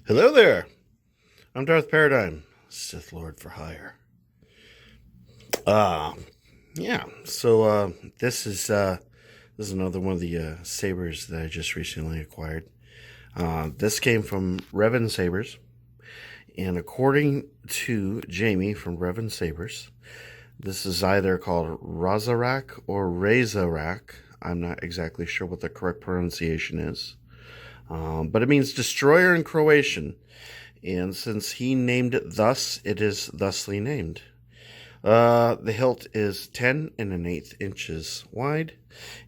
Hello there. I'm Darth Paradigm, Sith Lord for hire. Uh yeah. So this is another one of the sabers that I just recently acquired. This came from Revan Sabers, and according to Jamie from Revan Sabers, this is either called Razarac or Razarac. I'm not exactly sure what the correct pronunciation is, but it means destroyer in Croatian. And since he named it thus, it is thusly named. The hilt is 10 and an eighth inches wide,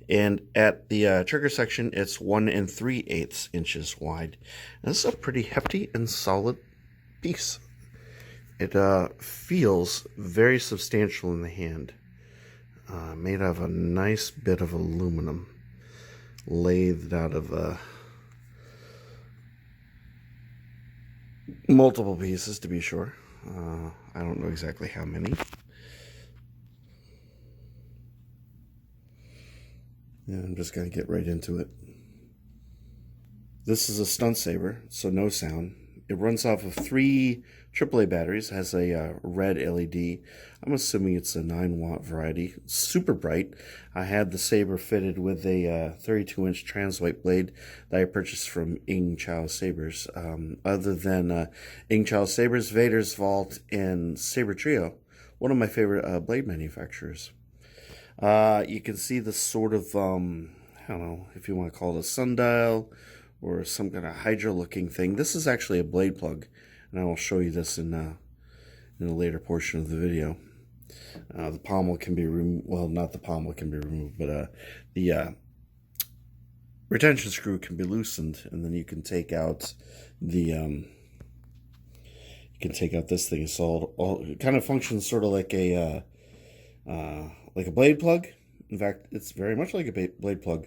and at the trigger section, it's 1 and 3/8 inches wide. And this is a pretty hefty and solid piece. It feels very substantial in the hand. Made out of a nice bit of aluminum, lathed out of multiple pieces, to be sure. I don't know exactly how many. And I'm just going to get right into it. This is a stunt saber, so no sound. It runs off of 3 AAA batteries, has a red LED. I'm assuming it's a 9-watt variety. Super bright. I had the saber fitted with a 32-inch trans-white blade that I purchased from Ing Chao Sabers. Other than Ing Chao Sabers, Vader's Vault, and Saber Trio, one of my favorite blade manufacturers. You can see the sort of, I don't know if you want to call it a sundial or some kind of Hydra-looking thing. This is actually a blade plug, and I will show you this in a later portion of the video. The pommel can be removed. Well, not the pommel can be removed, but the retention screw can be loosened, and then you can take out the this thing. So it kind of functions sort of like a blade plug. In fact, it's very much like a blade plug.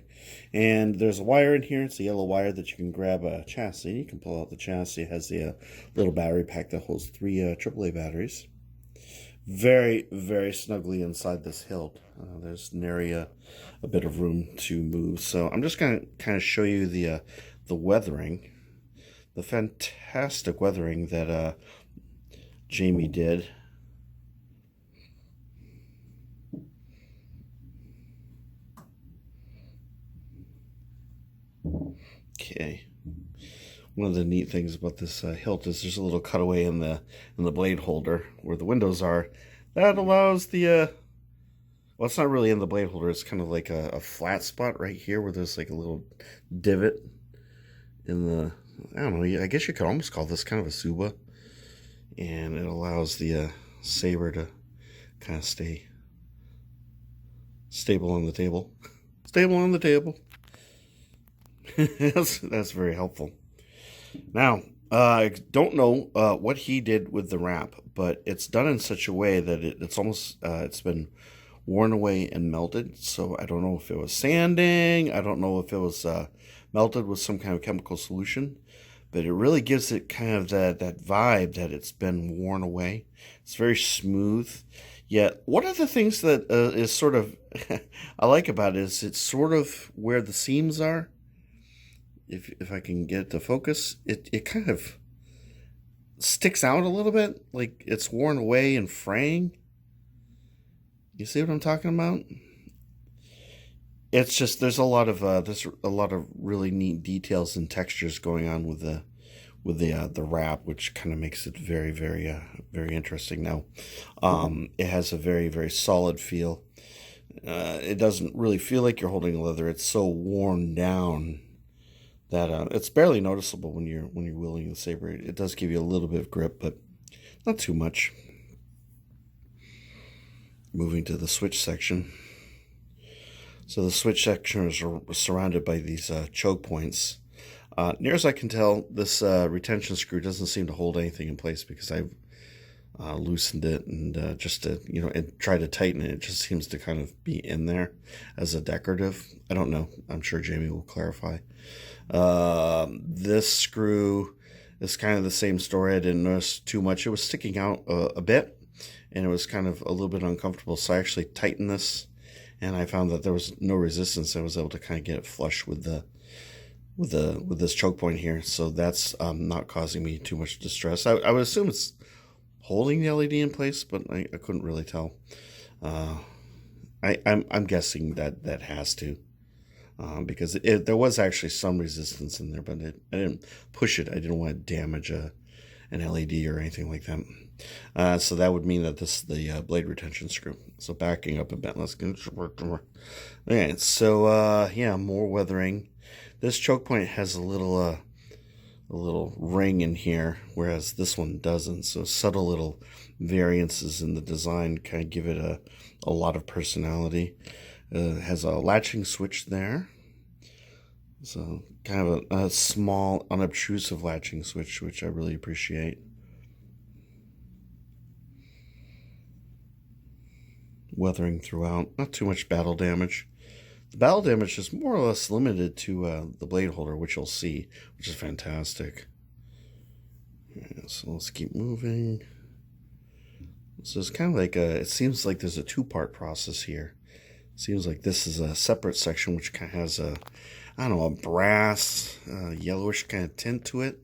And there's a wire in here. It's a yellow wire that you can grab a chassis. You can pull out the chassis. It has the little battery pack that holds 3 AAA batteries. Very, very snugly inside this hilt. There's nary a bit of room to move. So I'm just going to kind of show you the weathering. The fantastic weathering that Jamie did. Okay. One of the neat things about this hilt is there's a little cutaway in the blade holder where the windows are. That allows the well, it's not really in the blade holder. It's kind of like a flat spot right here where there's like a little divot in the, I don't know, I guess you could almost call this kind of a suba. And it allows the saber to kind of stay stable on the table. Stable on the table. That's very helpful. Now, I don't know what he did with the wrap, but it's done in such a way that it's almost it's been worn away and melted. So I don't know if it was sanding. I don't know if it was melted with some kind of chemical solution, but it really gives it kind of that vibe that it's been worn away. It's very smooth. Yet one of the things that is sort of I like about it is it's sort of where the seams are. If I can get it to focus, it kind of sticks out a little bit, like it's worn away and fraying. You see what I'm talking about? It's just there's a lot of really neat details and textures going on with the wrap, which kind of makes it very very interesting. Now, it has a very very solid feel. It doesn't really feel like you're holding leather. It's so worn down that it's barely noticeable when you're wielding the saber. It does give you a little bit of grip, but not too much. Moving to the switch section. So the switch section is surrounded by these choke points. Near as I can tell, this retention screw doesn't seem to hold anything in place because I've loosened it and just to and try to tighten it. It just seems to kind of be in there as a decorative. I don't know. I'm sure Jamie will clarify. This screw is kind of the same story. I didn't notice too much. It was sticking out a bit, and it was kind of a little bit uncomfortable. So I actually tightened this, and I found that there was no resistance. I was able to kind of get it flush with the with this choke point here, so that's not causing me too much distress. I would assume it's holding the LED in place, but I couldn't really tell. I'm guessing that has to, because there was actually some resistance in there, but I didn't push it. I didn't want to damage an LED or anything like that. So that would mean that this is the blade retention screw. So backing up a bit, let's get okay. So yeah, more weathering. This choke point has a little ring in here, whereas this one doesn't. So subtle little variances in the design kind of give it a lot of personality. It has a latching switch there. So kind of a small, unobtrusive latching switch, which I really appreciate. Weathering throughout, not too much battle damage. The battle damage is more or less limited to the blade holder, which you'll see, which is fantastic. Yeah, so let's keep moving. So it's kind of like it seems like there's a two-part process here. It seems like this is a separate section which kind of has a, I don't know, a brass, yellowish kind of tint to it.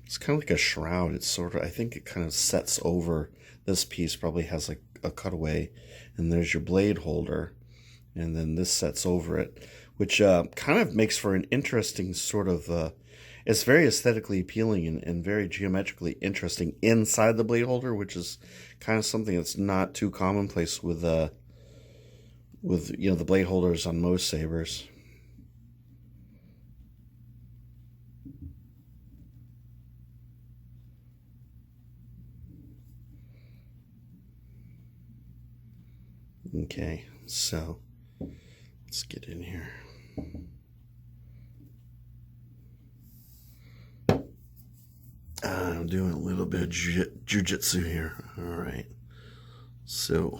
It's kind of like a shroud. It's sort of, I think it kind of sets over this piece, probably has like a cutaway, and there's your blade holder, and then this sets over it, which kind of makes for an interesting sort of, it's very aesthetically appealing and very geometrically interesting inside the blade holder, which is kind of something that's not too commonplace with the blade holders on most sabers. Okay, so let's get in here. I'm doing a little bit of jujitsu here. All right, so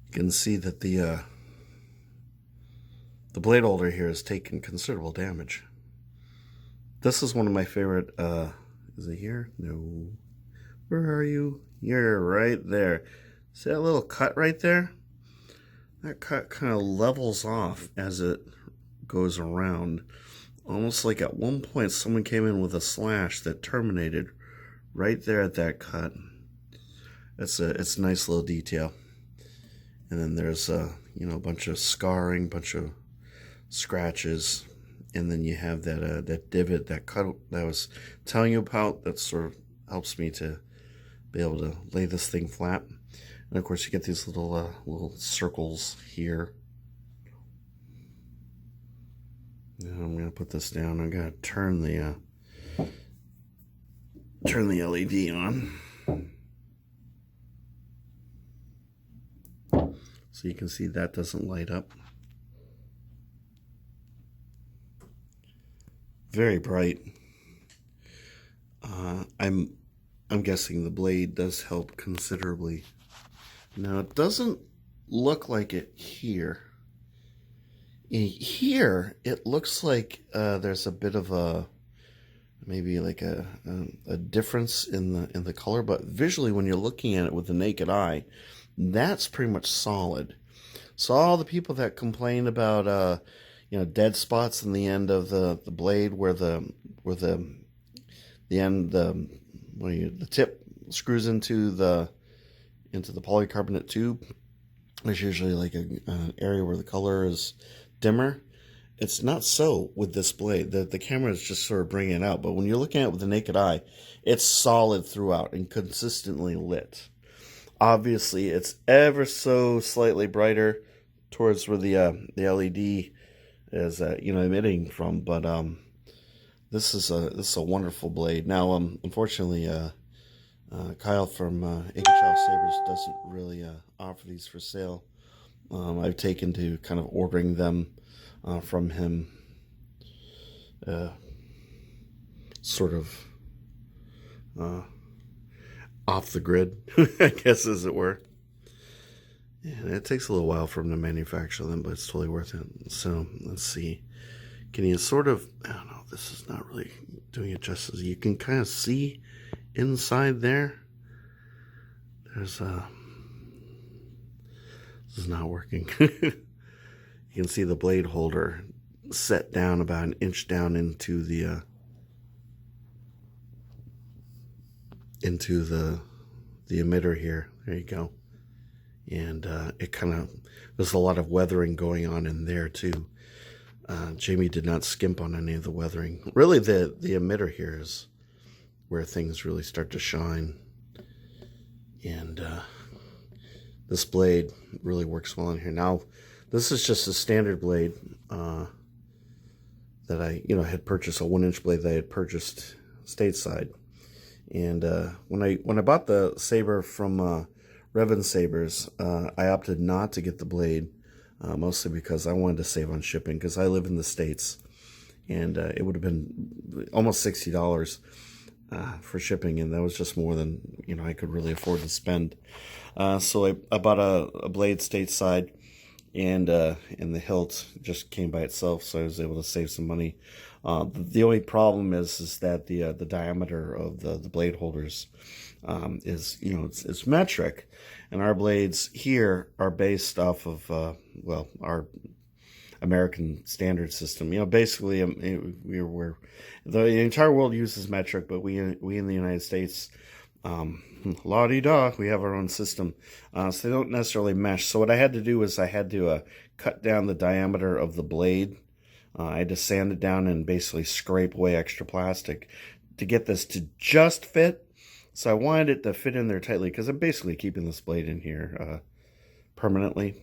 you can see that the blade holder here has taken considerable damage. This is one of my favorite. Is it here? No. Where are you? You're right there. See that little cut right there? That cut kind of levels off as it goes around. Almost like at one point someone came in with a slash that terminated right there at that cut. It's a nice little detail. And then there's a bunch of scarring, bunch of scratches, and then you have that divot, that cut that I was telling you about. That sort of helps me to be able to lay this thing flat. And of course you get these little circles here. Now I'm gonna put this down. I'm gonna turn the LED on, so you can see that doesn't light up. Very bright. I'm guessing the blade does help considerably. Now it doesn't look like it here. Here it looks like there's a bit of a maybe like a difference in the color, but visually when you're looking at it with the naked eye, that's pretty much solid. So all the people that complain about dead spots in the end of the blade where the end the tip screws into the polycarbonate tube, there's usually like an area where the color is dimmer. It's not so with this blade. The camera is just sort of bringing it out, but when you're looking at it with the naked eye, it's solid throughout and consistently lit. Obviously, it's ever so slightly brighter towards where the LED is emitting from, but this is a wonderful blade. Now, unfortunately, Kyle from Untitled Sabers doesn't really offer these for sale. I've taken to kind of ordering them from him, sort of off the grid, I guess, as it were. And it takes a little while for him to manufacture them, but it's totally worth it. So let's see. Can you sort of, I don't know, this is not really doing it justice. You can kind of see inside there. There's This is not working. You can see the blade holder set down about an inch down into the emitter here. There you go. And it kind of, there's a lot of weathering going on in there too. Jamie did not skimp on any of the weathering. Really, the emitter here is where things really start to shine. And this blade really works well in here. Now, this is just a standard blade that I, had purchased, a 1-inch blade that I had purchased stateside. And when I bought the saber from Revan Sabers, I opted not to get the blade, mostly because I wanted to save on shipping, because I live in the States, and it would have been almost $60 for shipping, and that was just more than I could really afford to spend. So I bought a blade stateside, and the hilt just came by itself, so I was able to save some money. The only problem is that the diameter of the blade holders is it's metric, and our blades here are based off of our American standard system. Basically, we're the entire world uses metric, but we in the United States, la-di-da, we have our own system, so they don't necessarily mesh. So what I had to do is I had to cut down the diameter of the blade. I had to sand it down and basically scrape away extra plastic to get this to just fit. So I wanted it to fit in there tightly, because I'm basically keeping this blade in here permanently.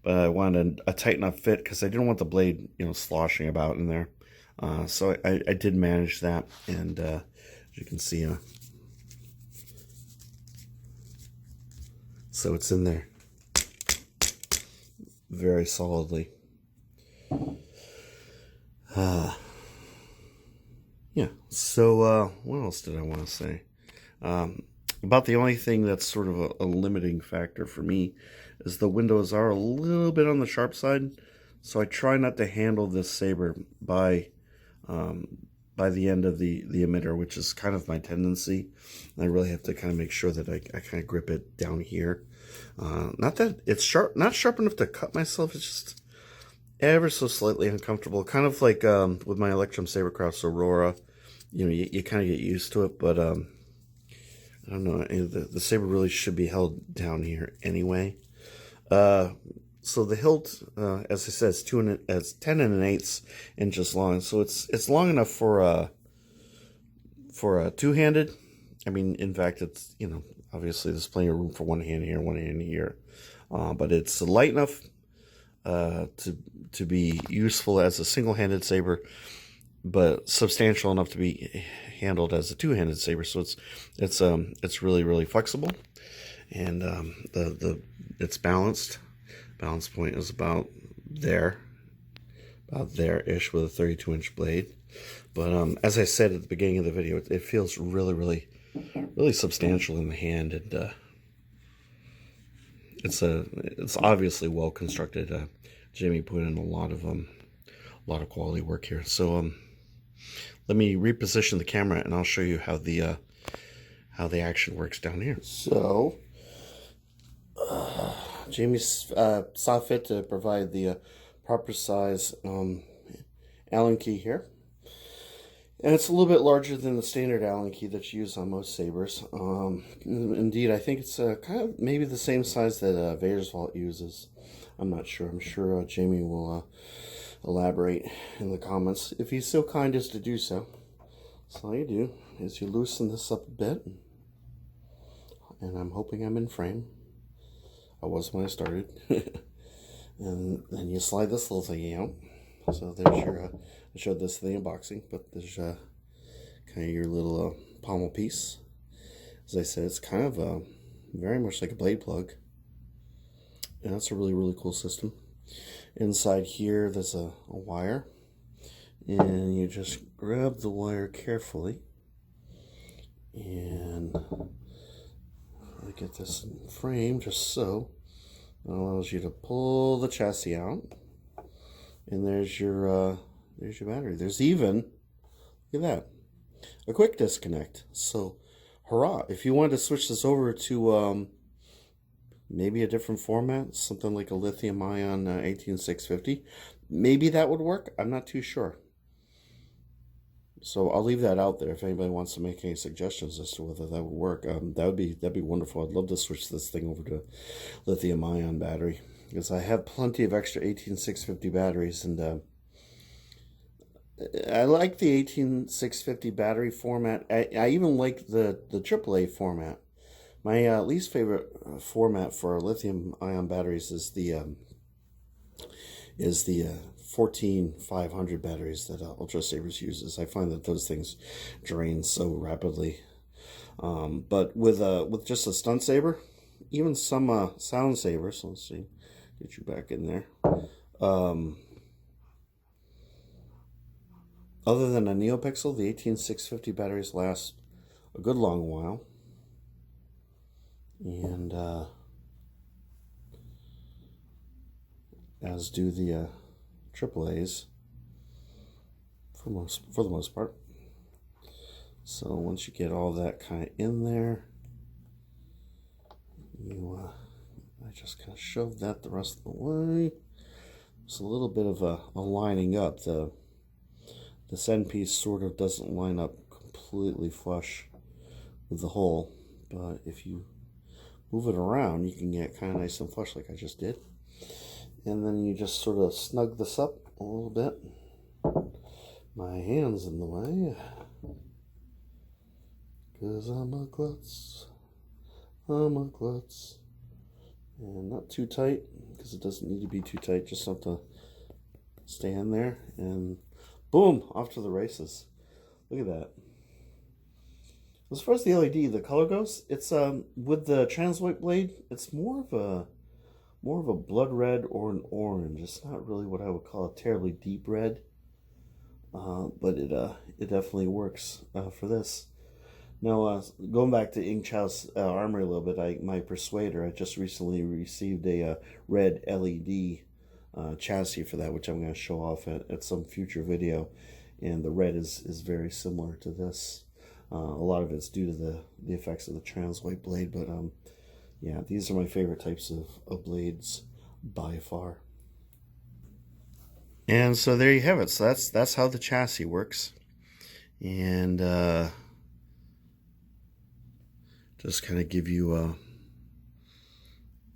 But I wanted a tight enough fit because I didn't want the blade, sloshing about in there. So I did manage that, and as you can see, so it's in there very solidly. Yeah, so what else did I want to say? About the only thing that's sort of a limiting factor for me is the windows are a little bit on the sharp side, so I try not to handle this saber by the end of the emitter, which is kind of my tendency. I really have to kind of make sure that I kind of grip it down here. Not that it's sharp, not sharp enough to cut myself, it's just ever so slightly uncomfortable, kind of like with my Electrum Sabercross Aurora. You kind of get used to it, but I don't know, the saber really should be held down here anyway. So the hilt, as I said, it's 10 1/8 inches long, so it's long enough for a two-handed. I mean, in fact, it's obviously there's plenty of room for one hand here, one hand here, but it's light enough to be useful as a single-handed saber, but substantial enough to be handled as a two-handed saber. So it's really, really flexible, and it's balanced. Balance point is about there-ish with a 32-inch blade. But as I said at the beginning of the video, it feels really, really, really substantial in the hand, and it's obviously well constructed. Jamie put in a lot of quality work here. So let me reposition the camera, and I'll show you how the action works down here. So Jamie saw fit to provide the proper size Allen key here. And it's a little bit larger than the standard Allen key that's used on most sabers. Indeed, I think it's kind of maybe the same size that Vader's Vault uses. I'm not sure. I'm sure Jamie will elaborate in the comments if he's so kind as to do so. So all you do is you loosen this up a bit, and I'm hoping I'm in frame. I was when I started. And then you slide this little thingy out. So there's your, I showed this in the unboxing, but there's kind of your little pommel piece. As I said, it's kind of very much like a blade plug. And that's a really, really cool system. Inside here, there's a wire. And you just grab the wire carefully. And I get this in frame, just so. It allows you to pull the chassis out. And there's your battery. There's even, look at that, a quick disconnect. So, hurrah! If you wanted to switch this over to Maybe a different format, something like a lithium-ion 18650. Maybe that would work. I'm not too sure. So I'll leave that out there if anybody wants to make any suggestions as to whether that would work. That'd be wonderful. I'd love to switch this thing over to lithium-ion battery because I have plenty of extra 18650 batteries, and I like the 18650 battery format. I even like the AAA format. My least favorite format for lithium-ion batteries is the 14500 batteries that Ultra Sabers uses. I find that those things drain so rapidly. But with just a stunt saber, even some sound sabers. So let's see, get you back in there. Other than a NeoPixel, the 18650 batteries last a good long while. And as do the AAAs for the most part. So once you get all that kind of in there, I just kind of shove that the rest of the way. It's a little bit of a lining up. The send piece sort of doesn't line up completely flush with the hole, but if you move it around, you can get kind of nice and flush like I just did. And then you just sort of snug this up a little bit. My hand's in the way, because I'm a klutz. And not too tight, because it doesn't need to be too tight, just enough to stay in there. And boom, off to the races. Look at that. As far as the LED, the color goes, it's with the transloid blade, it's more of a blood red or an orange. It's not really what I would call a terribly deep red, but it definitely works for this. Now, going back to Ing Chao's Armory a little bit, my Persuader, I just recently received a red LED chassis for that, which I'm going to show off at some future video. And the red is very similar to this. A lot of it's due to the effects of the transloid blade, but yeah, these are my favorite types of blades by far. And so there you have it. So that's how the chassis works. And just kind of give you the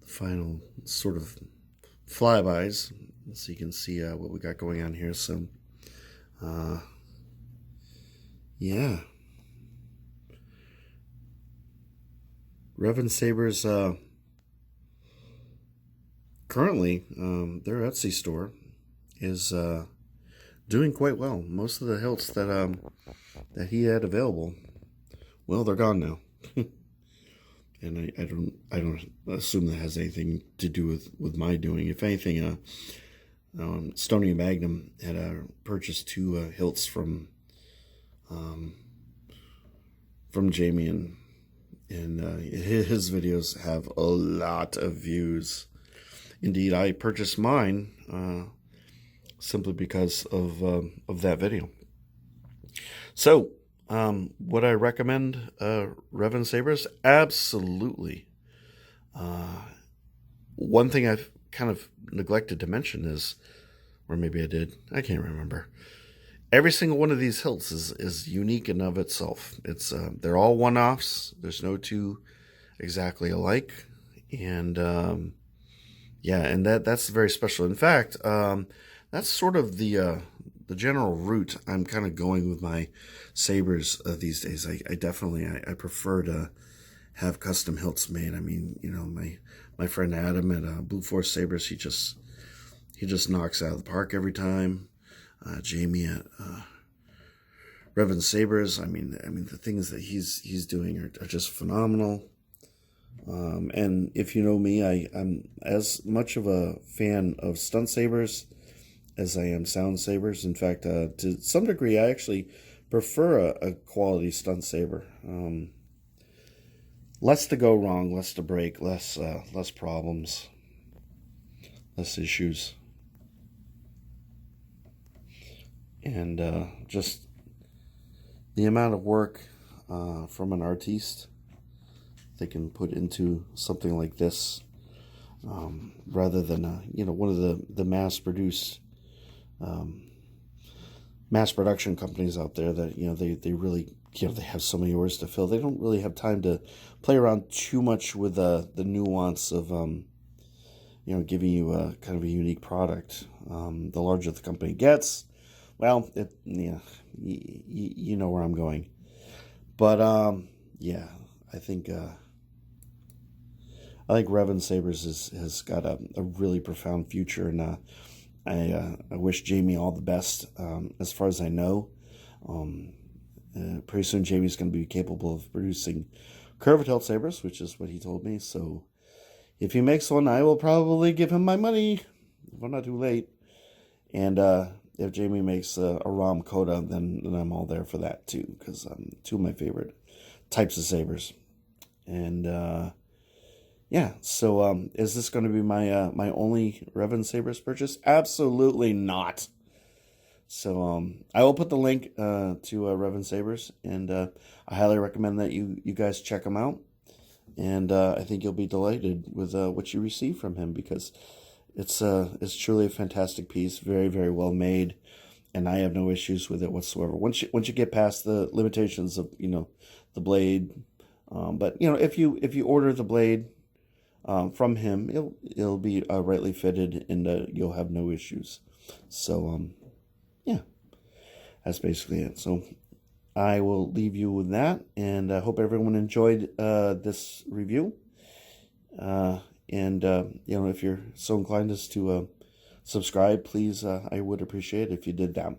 final sort of flybys so you can see what we got going on here. So yeah, Revan Sabers currently their Etsy store is doing quite well. Most of the hilts that he had available, well, they're gone now. And I don't assume that has anything to do with my doing. If anything, Stony Magnum had purchased 2 hilts from Jamie, and his videos have a lot of views. Indeed, I purchased mine simply because of that video. So, would I recommend Revan Sabers? Absolutely. One thing I've kind of neglected to mention is, or maybe I did, I can't remember. Every single one of these hilts is unique in of itself. It's they're all one-offs. There's no two exactly alike, and yeah, and that's very special. In fact, that's sort of the general route I'm kind of going with my sabers these days. I definitely I prefer to have custom hilts made. I mean, you know, my friend Adam at Blue Force Sabers, he just knocks out of the park every time. Jamie at Revan Sabers, I mean the things that he's doing are just phenomenal. And if you know me, I'm as much of a fan of stunt sabers as I am sound sabers. In fact, to some degree, I actually prefer a quality stunt saber. Less to go wrong, less to break, less problems, less issues, and just the amount of work from an artiste they can put into something like this rather than one of the mass production companies out there that they really they have so many orders to fill. They don't really have time to play around too much with the nuance of giving you a kind of a unique product. The larger the company gets, well, you know where I'm going. But yeah, I think Revan Sabers has got a really profound future, and I wish Jamie all the best. As far as I know, pretty soon Jamie's going to be capable of producing curved Hilt sabers, which is what he told me. So if he makes one, I will probably give him my money if I'm not too late. And if Jamie makes a Ram Coda, then I'm all there for that too, because two of my favorite types of sabers. And yeah, so is this going to be my my only Revan Sabers purchase? Absolutely not. So I will put the link to Revan Sabers, and I highly recommend that you guys check him out. And I think you'll be delighted with what you receive from him, because it's truly a fantastic piece, very, very well made, and I have no issues with it whatsoever. Once you get past the limitations of the blade, but if you order the blade from him, it'll be rightly fitted, and you'll have no issues. So yeah, that's basically it. So I will leave you with that, and I hope everyone enjoyed this review. And if you're so inclined as to subscribe, please, I would appreciate it if you did that.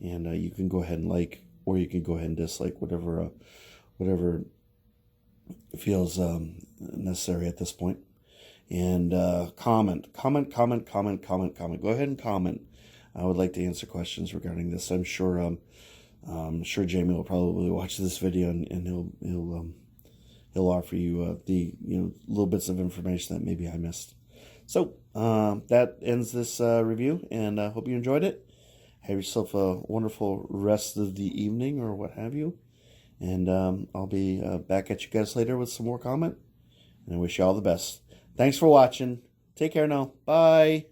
And you can go ahead and like, or you can go ahead and dislike, whatever feels necessary at this point. And comment. Go ahead and comment. I would like to answer questions regarding this. I'm sure Jamie will probably watch this video, and he'll offer you the little bits of information that maybe I missed. So that ends this review, and I hope you enjoyed it. Have yourself a wonderful rest of the evening, or what have you. And I'll be back at you guys later with some more comment. And I wish you all the best. Thanks for watching. Take care now. Bye.